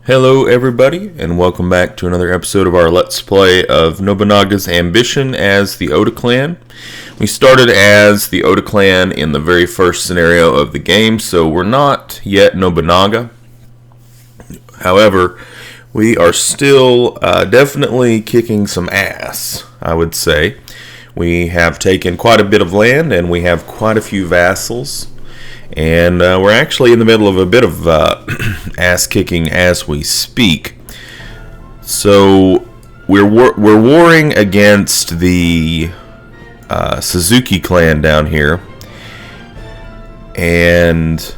Hello everybody, and welcome back to another episode of our Let's Play of Nobunaga's Ambition as the Oda clan. We started as the Oda clan in the very first scenario of the game, so we're not yet Nobunaga. However, we are still definitely kicking some ass, I would say. We have taken quite a bit of land, and we have quite a few vassals. And we're actually in the middle of a bit of ass kicking as we speak. So we're warring against the Suzuki clan down here, and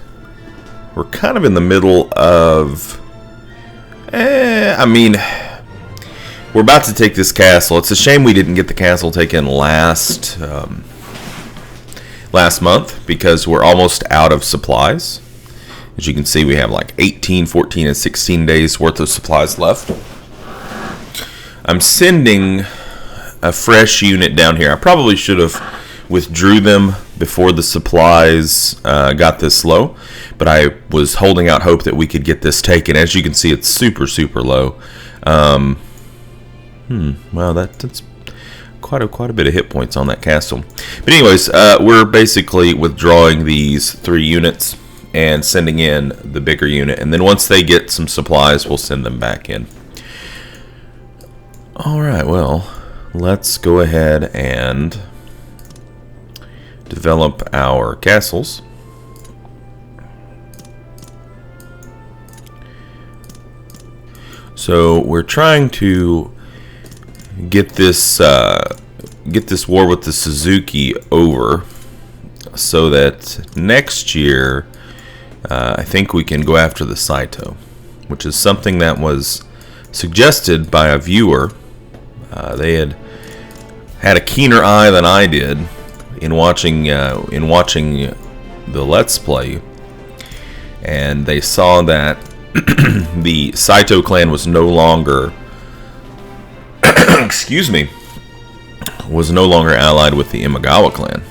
we're kind of in the middle of. We're about to take this castle. It's a shame we didn't get the castle taken last month, because we're almost out of supplies. As you can see, we have like 18, 14, and 16 days worth of supplies left. I'm sending a fresh unit down here. I probably should have withdrew them before the supplies got this low, but I was holding out hope that we could get this taken. As you can see, it's super, super low. Wow, that's quite a bit of hit points on that castle. But anyways, we're basically withdrawing these 3 units and sending in the bigger unit, and then once they get some supplies, we'll send them back in. Alright, well, let's go ahead and develop our castles. So we're trying to get this war with the Suzuki over, so that next year I think we can go after the Saito, which is something that was suggested by a viewer. They had a keener eye than I did in watching the Let's Play, and they saw that the Saito clan was no longer was no longer allied with the Imagawa clan.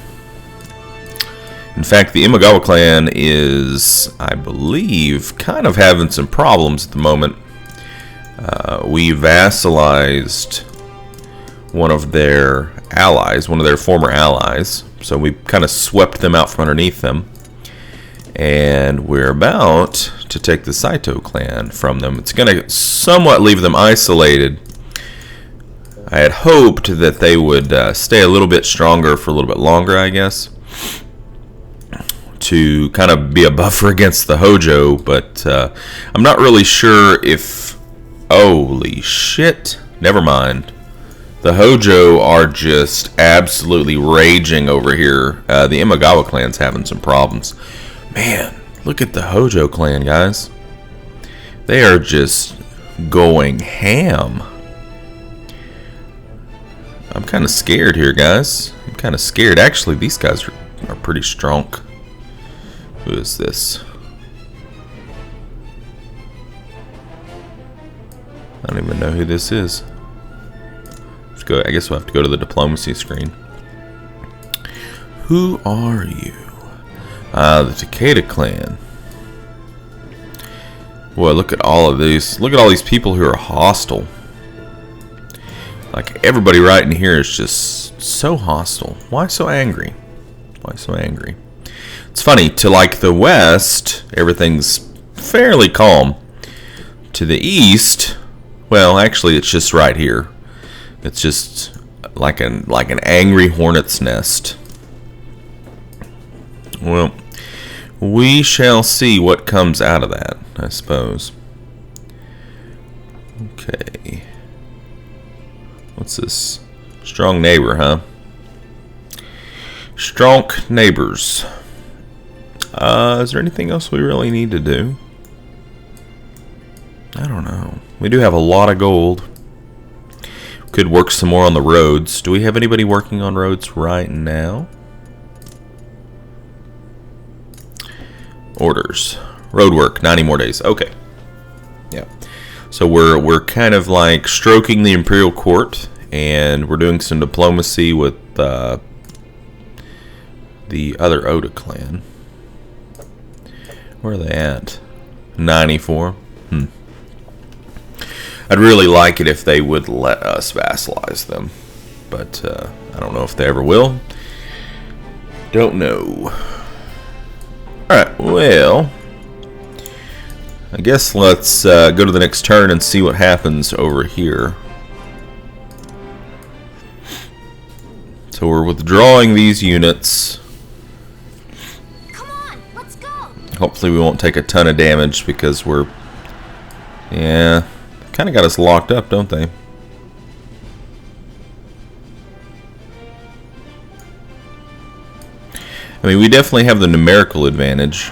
In fact, the Imagawa clan is, I believe, kind of having some problems at the moment. We vassalized one of their allies, one of their former allies, so we kind of swept them out from underneath them, and we're about to take the Saito clan from them. It's going to somewhat leave them isolated. I had hoped that they would stay a little bit stronger for a little bit longer, I guess, to kind of be a buffer against the Hojo, but I'm not really sure if... Holy shit, never mind. The Hojo are just absolutely raging over here. The Imagawa clan's having some problems. Man, look at the Hojo clan, guys. They are just going ham. I'm kind of scared here, guys. I'm kind of scared. Actually, these guys are pretty strong. Who is this? I don't even know who this is. Let's go. I guess we'll have to go to the diplomacy screen. Who are you? The Takeda clan. Boy, look at all of these. Look at all these people who are hostile. Like, everybody right in here is just so hostile. Why so angry? Why so angry? It's funny, to like the west, everything's fairly calm. To the east, well, actually it's just right here. It's just like an angry hornet's nest. Well, we shall see what comes out of that, I suppose. Okay. What's this? Strong neighbor, huh? Strong neighbors. Is there anything else we really need to do? I don't know. We do have a lot of gold. Could work some more on the roads. Do we have anybody working on roads right now? Orders. Road work, 90 more days. Okay. Yeah. So we're kind of like stroking the Imperial Court, and we're doing some diplomacy with the other Oda clan. Where are they at? 94. I'd really like it if they would let us vassalize them. But I don't know if they ever will. Don't know. Alright, well, I guess let's go to the next turn and see what happens over here. So we're withdrawing these units. Come on, let's go. Hopefully we won't take a ton of damage because we're... Yeah, kind of got us locked up, don't they? I mean, we definitely have the numerical advantage.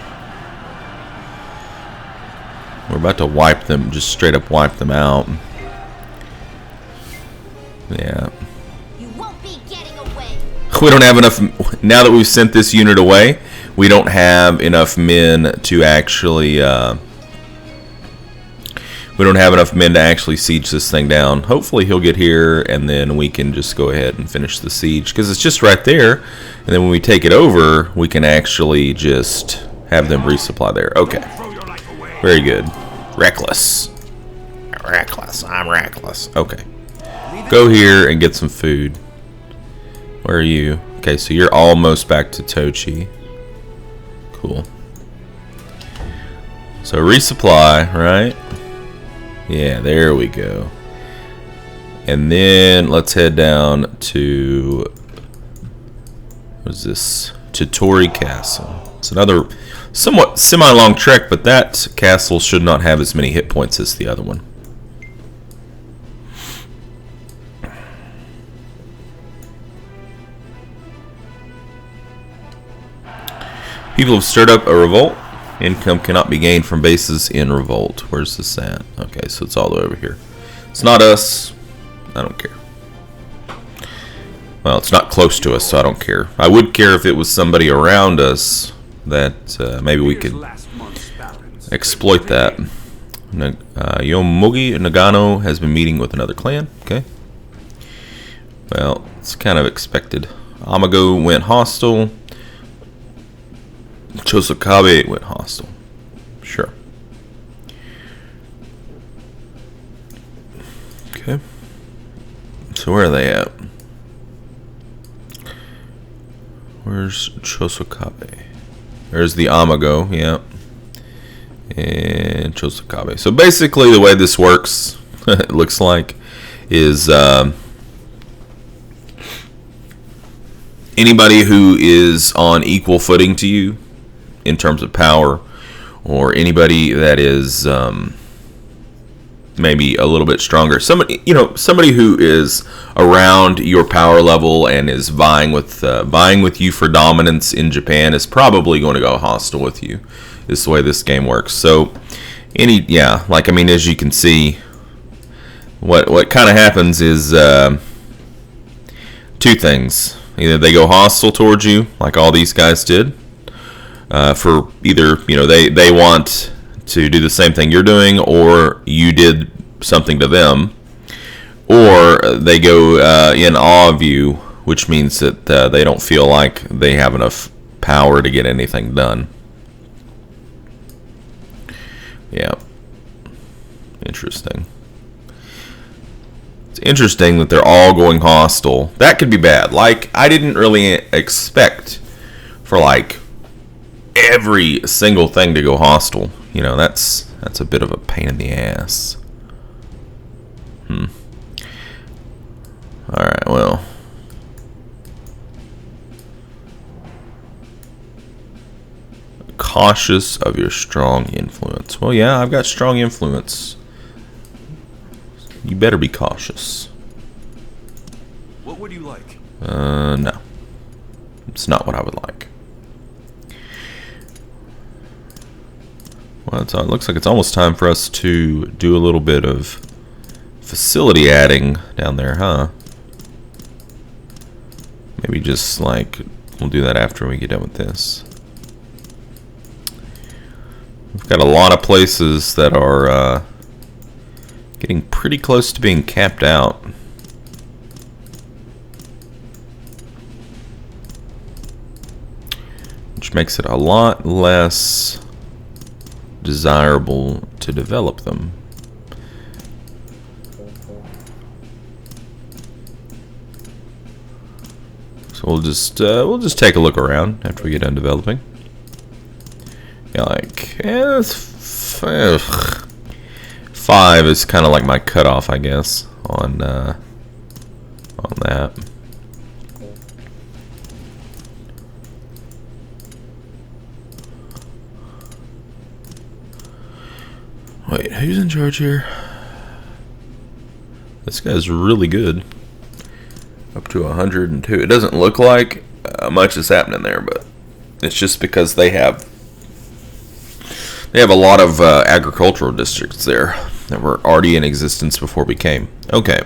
We're about to wipe them, just straight up wipe them out. Yeah. You won't be getting away. We don't have enough, now that we've sent this unit away, we don't have enough men to actually, siege this thing down. Hopefully he'll get here and then we can just go ahead and finish the siege, because it's just right there, and then when we take it over we can actually just have them resupply there. Okay, very good. Reckless. I'm reckless. Okay, go here and get some food. Where are you? Okay, so you're almost back to Tochi. Cool. So resupply, right? Yeah, there we go. And then let's head down to, what is this? Totori Castle. It's another somewhat semi-long trek, but that castle should not have as many hit points as the other one. People have stirred up a revolt. Income cannot be gained from bases in revolt. Where's this at? Okay, so it's all the way over here. It's not us. I don't care. Well, it's not close to us, so I don't care. I would care if it was somebody around us that maybe we could exploit that. Yomogi Nagano has been meeting with another clan. Okay. Well, it's kind of expected. Amago went hostile. Chosokabe went hostile. Sure. Okay. So where are they at? Where's Chosokabe? There's the Amago, yeah. And Chosokabe. So basically the way this works, it looks like, is anybody who is on equal footing to you in terms of power, or anybody that is maybe a little bit stronger, somebody who is around your power level and is vying with you for dominance in Japan is probably going to go hostile with you. This is the way this game works. So as you can see, what kind of happens is two things. Either they go hostile towards you, like all these guys did, for either, they want to do the same thing you're doing, or you did something to them, or they go in awe of you, which means that they don't feel like they have enough power to get anything done. Yeah. Interesting. It's interesting that they're all going hostile. That could be bad. Like, I didn't really expect for like every single thing to go hostile. That's a bit of a pain in the ass. Alright, well. Cautious of your strong influence. Well, yeah, I've got strong influence. You better be cautious. What would you like? No. It's not what I would like. Well, it looks like it's almost time for us to do a little bit of facility adding down there, huh? Maybe just like, we'll do that after we get done with this. We've got a lot of places that are getting pretty close to being capped out. Which makes it a lot less desirable to develop them. So we'll just take a look around after we get done developing. Yeah, like ugh. 5 is kind of like my cutoff, I guess, on that. Wait, who's in charge here? This guy's really good. Up to 102. It doesn't look like much is happening there, but it's just because they have a lot of agricultural districts there that were already in existence before we came. Okay,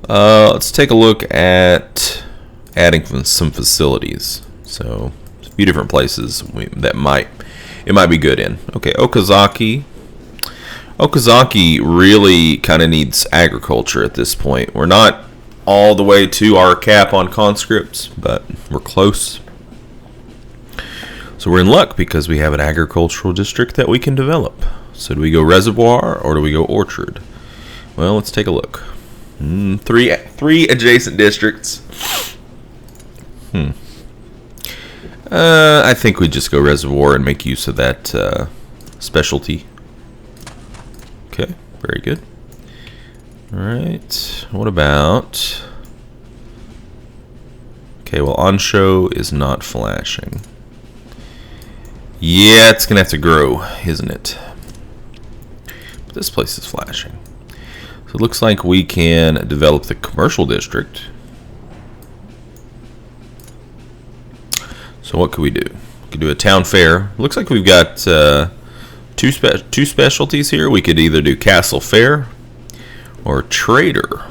let's take a look at adding some facilities. So a few different places that might be good in. Okay, Okazaki. Okazaki really kind of needs agriculture at this point. We're not all the way to our cap on conscripts, but we're close. So we're in luck because we have an agricultural district that we can develop. So do we go reservoir or do we go orchard? Well, let's take a look. Three adjacent districts. I think we just go reservoir and make use of that specialty. Okay, very good. Alright, what about... Okay, well, on-show is not flashing. Yeah, it's going to have to grow, isn't it? But this place is flashing. So it looks like we can develop the commercial district. So what could we do? We could do a town fair. Looks like we've got two specialties here. We could either do castle fair or trader.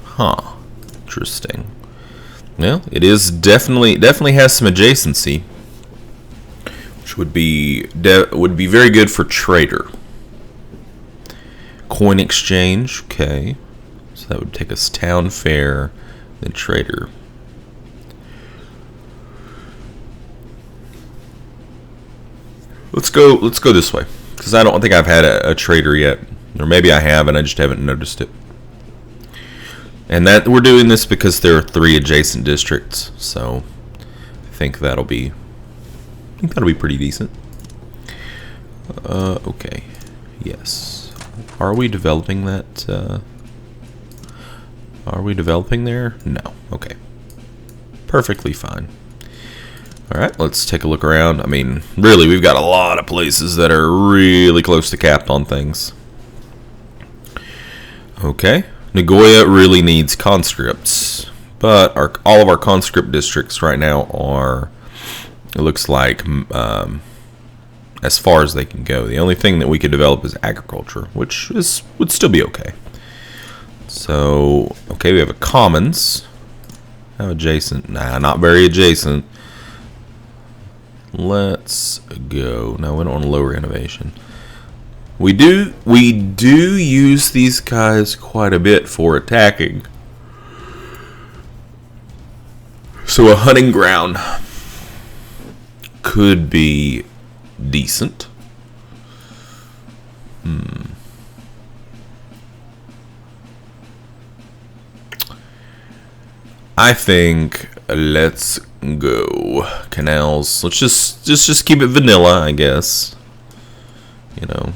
Huh. Interesting. Well, it is definitely has some adjacency, which would be very good for trader. Coin exchange. Okay. So that would take us town fair, then trader. Let's go this way, because I don't think I've had a trader yet, or maybe I have and I just haven't noticed it. And that we're doing this because there are 3 adjacent districts, so I think that'll be pretty decent. Okay, yes. Are we developing that? Are we developing there? No. Okay. Perfectly fine. Alright, let's take a look around. I mean, really, we've got a lot of places that are really close to capped on things. Okay. Nagoya really needs conscripts, but all of our conscript districts right now are, it looks like, as far as they can go. The only thing that we could develop is agriculture, which would still be okay. So, okay, we have a commons. How adjacent? Nah, not very adjacent. Let's go. No, we don't want to lower innovation. We do use these guys quite a bit for attacking. So a hunting ground could be decent. I think let's go canals. Let's just keep it vanilla, I guess. You know.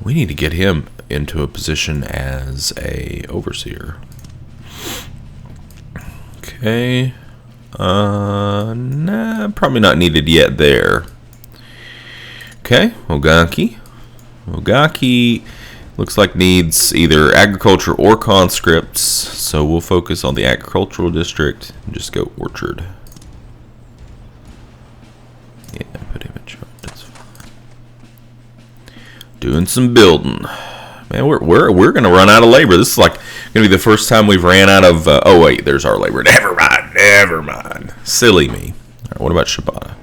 We need to get him into a position as a overseer. Okay. Nah, probably not needed yet there. Okay, Ogaki. Ogaki looks like needs either agriculture or conscripts, so we'll focus on the agricultural district and just go orchard. Yeah, put him in charge. That's fine. Doing some building. Man, we're gonna run out of labor. This is like gonna be the first time we've ran out of. Oh wait, there's our labor. Never mind. Silly me. All right, what about Shibata?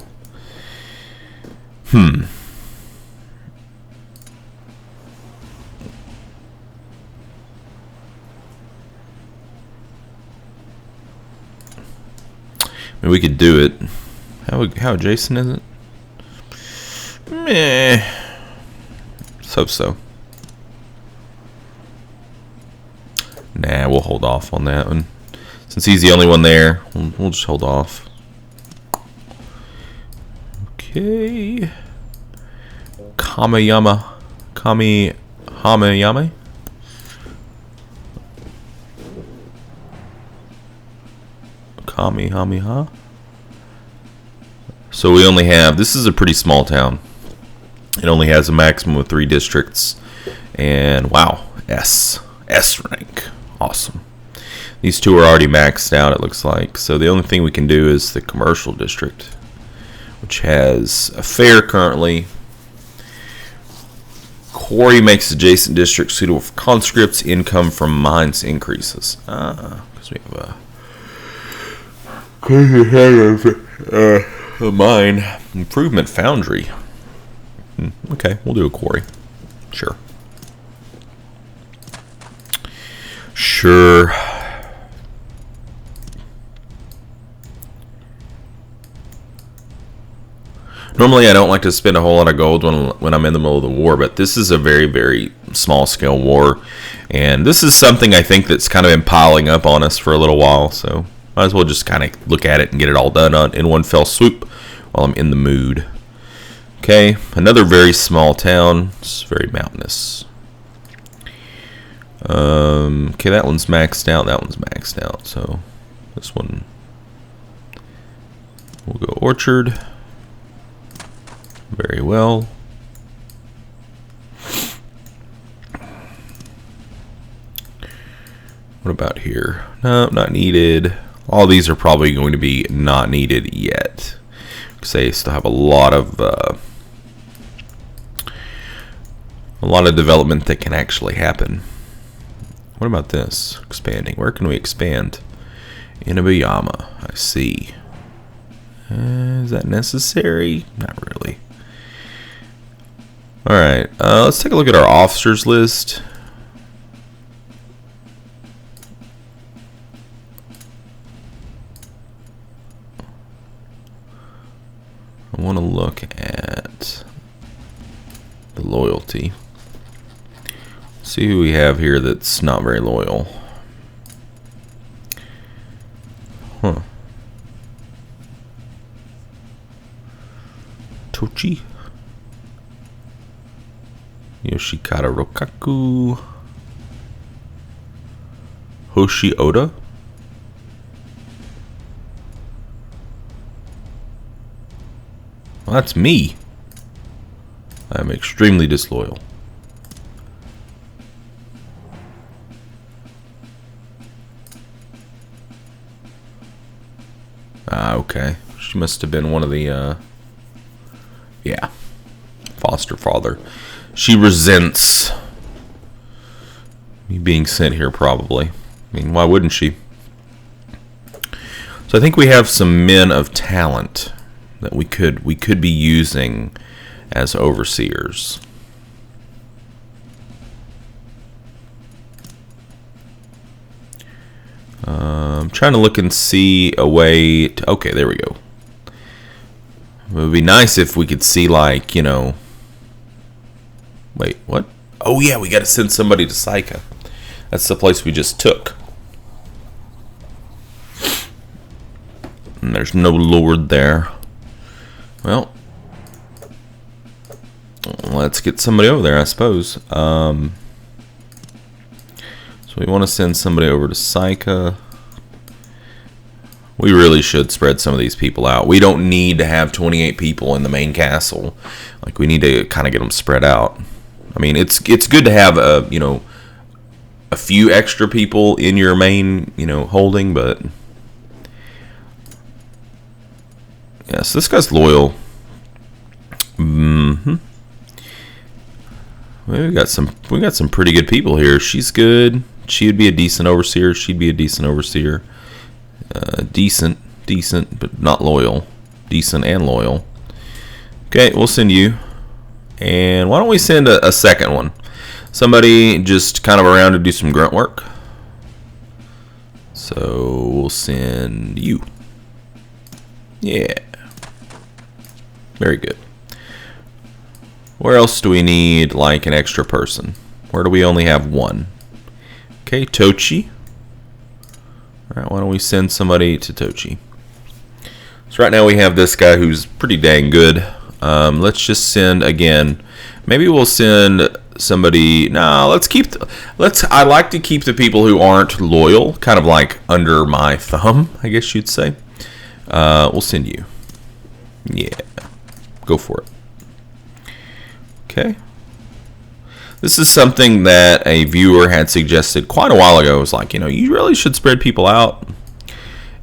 I mean, we could do it. How adjacent is it? Meh. So. Nah, we'll hold off on that one. Since he's the only one there, we'll just hold off. Okay. Kamayama. Kamehamayame? Kamehameha? So we only have, this is a pretty small town. It only has a maximum of 3 districts. And wow, S rank. Awesome. These 2 are already maxed out, it looks like. So the only thing we can do is the commercial district, which has a fair currently. Quarry makes adjacent districts suitable for conscripts. Income from mines increases. Because we have a mine improvement foundry. Okay, we'll do a quarry. Sure. Sure. Normally I don't like to spend a whole lot of gold when I'm in the middle of the war, but this is a very, very small scale war. And this is something I think that's kind of been piling up on us for a little while, so might as well just kind of look at it and get it all done in one fell swoop while I'm in the mood. Okay, another very small town. It's very mountainous. Okay, that one's maxed out. That one's maxed out. So this one, we'll go orchard. Very well. What about here? No, not needed. All these are probably going to be not needed yet, because they still have a lot of development that can actually happen. What about this? Expanding. Where can we expand? Inuyama. I see. Is that necessary? Not really. Alright, let's take a look at our officers list. I want to look at the loyalty. See who we have here that's not very loyal. Huh. Tochi. Yoshikata Rokaku. Hoshi Oda. Well, that's me. I'm extremely disloyal. Okay. She must have been one of the, yeah, foster father. She resents me being sent here, probably. I mean, why wouldn't she? So I think we have some men of talent that we could be using as overseers. I'm trying to look and see a way to, okay, there we go. It would be nice if we could see, like, you know, wait, what? Oh yeah, we got to send somebody to Saika. That's the place we just took. And there's no lord there. Well, let's get somebody over there, I suppose. So we want to send somebody over to Saika. We really should spread some of these people out. We don't need to have 28 people in the main castle. Like, we need to kind of get them spread out. I mean, it's good to have a, you know, a few extra people in your main, you know, holding, but yes, this guy's loyal. Well, we got some pretty good people here. She's good. She would be a decent overseer. She'd be a decent overseer. Decent, but not loyal. Decent and loyal. Okay, we'll send you. And why don't we send a second one? Somebody just kind of around to do some grunt work. So we'll send you. Yeah. Very good. Where else do we need, like, an extra person? Where do we only have one? Okay, Tochi. Alright, why don't we send somebody to Tochi? So right now we have this guy who's pretty dang good. Let's just send again. Maybe we'll send somebody. No, I like to keep the people who aren't loyal kind of like under my thumb, I guess you'd say. We'll send you. Yeah. Go for it. Okay. This is something that a viewer had suggested quite a while ago. It was like, you really should spread people out.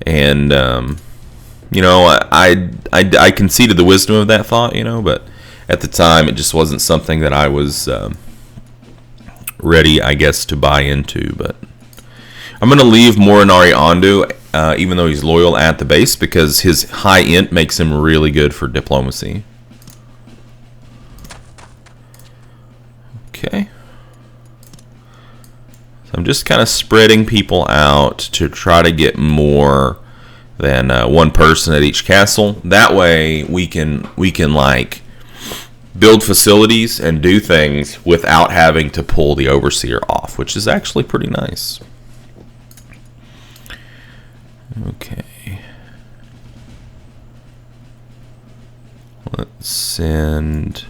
And, I conceded the wisdom of that thought, but at the time it just wasn't something that I was ready, I guess, to buy into. But I'm going to leave Morinari Ando, even though he's loyal at the base, because his high int makes him really good for diplomacy. Okay. So I'm just kind of spreading people out to try to get more than one person at each castle. That way we can like build facilities and do things without having to pull the overseer off, which is actually pretty nice. Okay. Let's send...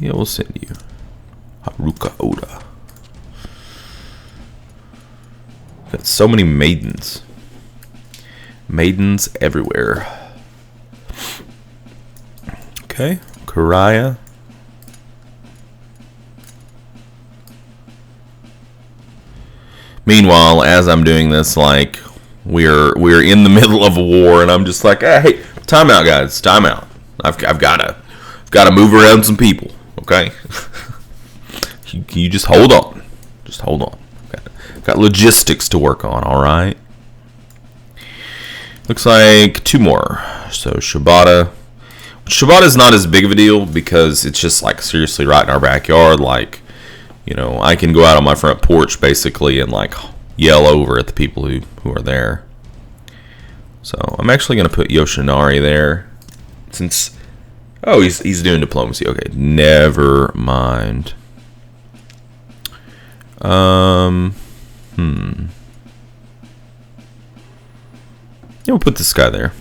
yeah, we'll send you Haruka Oda. Got so many maidens. Maidens everywhere. Okay, Karaya. Meanwhile, as I'm doing this, like we're in the middle of a war, and I'm just like, hey, time out, guys, time out. I've gotta move around some people. Okay, you just hold on, just hold on. Got logistics to work on. All right. Looks like 2 more. So Shibata. Shibata's not as big of a deal because it's just like seriously right in our backyard. Like, I can go out on my front porch basically and like yell over at the people who are there. So I'm actually gonna put Yoshinari there since. Oh, he's doing diplomacy. Okay, never mind. Yeah, we'll put this guy there.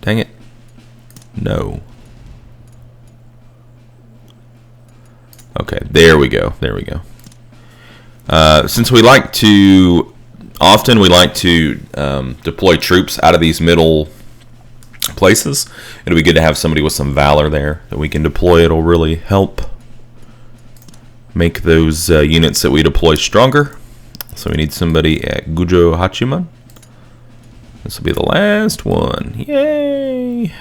Dang it. No. Okay, there we go. There we go. Since we like to... Often we like to deploy troops out of these middle places. It'll be good to have somebody with some valor there that we can deploy. It'll really help make those units that we deploy stronger. So we need somebody at Gujo Hachiman. This will be the last one. Yay!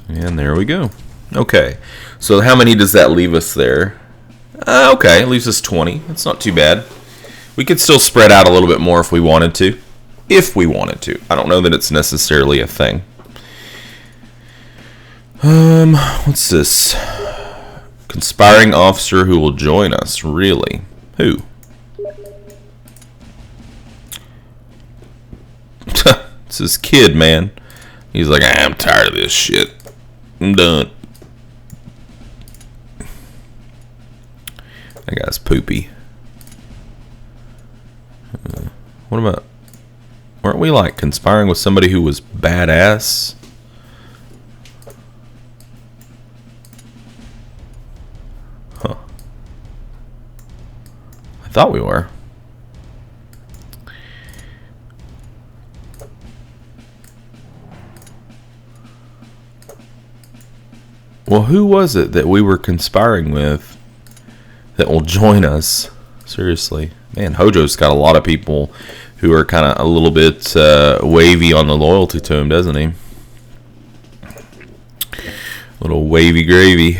And there we go. Okay, so how many does that leave us there? Okay, it leaves us 20. That's not too bad. We could still spread out a little bit more if we wanted to. If we wanted to. I don't know that it's necessarily a thing. What's this? Conspiring officer who will join us. Really? Who? It's this kid, man. He's like, I'm tired of this shit. I'm done. That guy's poopy. What about... Weren't we like conspiring with somebody who was badass? Huh. I thought we were. Well, who was it that we were conspiring with that will join us? Seriously. Man, Hojo's got a lot of people who are kind of a little bit wavy on the loyalty to him, doesn't he? A little wavy gravy.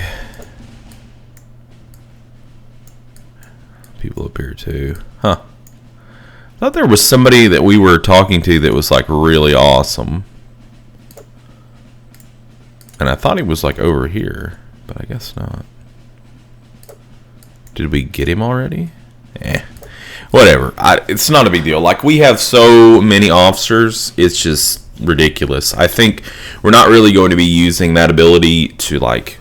People up here too. Huh. I thought there was somebody that we were talking to that was like really awesome. And I thought he was like over here, but I guess not. Did we get him already? Eh. whatever. It's not a big deal. Like, we have so many officers, it's just ridiculous. I think we're not really going to be using that ability to, like,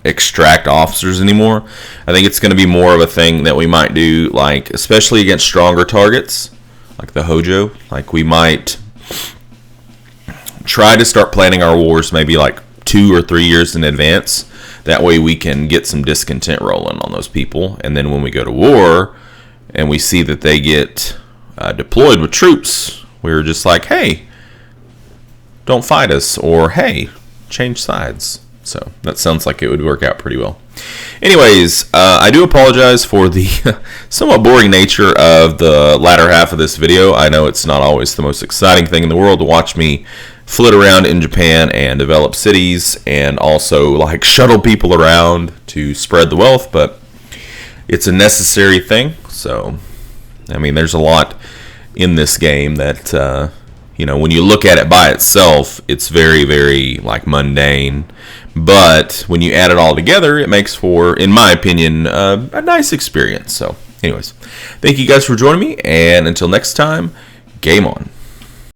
extract officers anymore. I think it's going to be more of a thing that we might do, like, especially against stronger targets, like the Hojo. Like, we might try to start planning our wars maybe like 2 or 3 years in advance. That way we can get some discontent rolling on those people, and then when we go to war and we see that they get deployed with troops, we're just like, hey, don't fight us, or hey, change sides. So that sounds like it would work out pretty well. Anyways, I do apologize for the somewhat boring nature of the latter half of this video. I know it's not always the most exciting thing in the world to watch me flit around in Japan and develop cities and also like shuttle people around to spread the wealth, but it's a necessary thing. So, I mean, there's a lot in this game that, you know, when you look at it by itself, it's very, very like mundane. But when you add it all together, it makes for, in my opinion, a nice experience. So, anyways, thank you guys for joining me, and until next time, game on.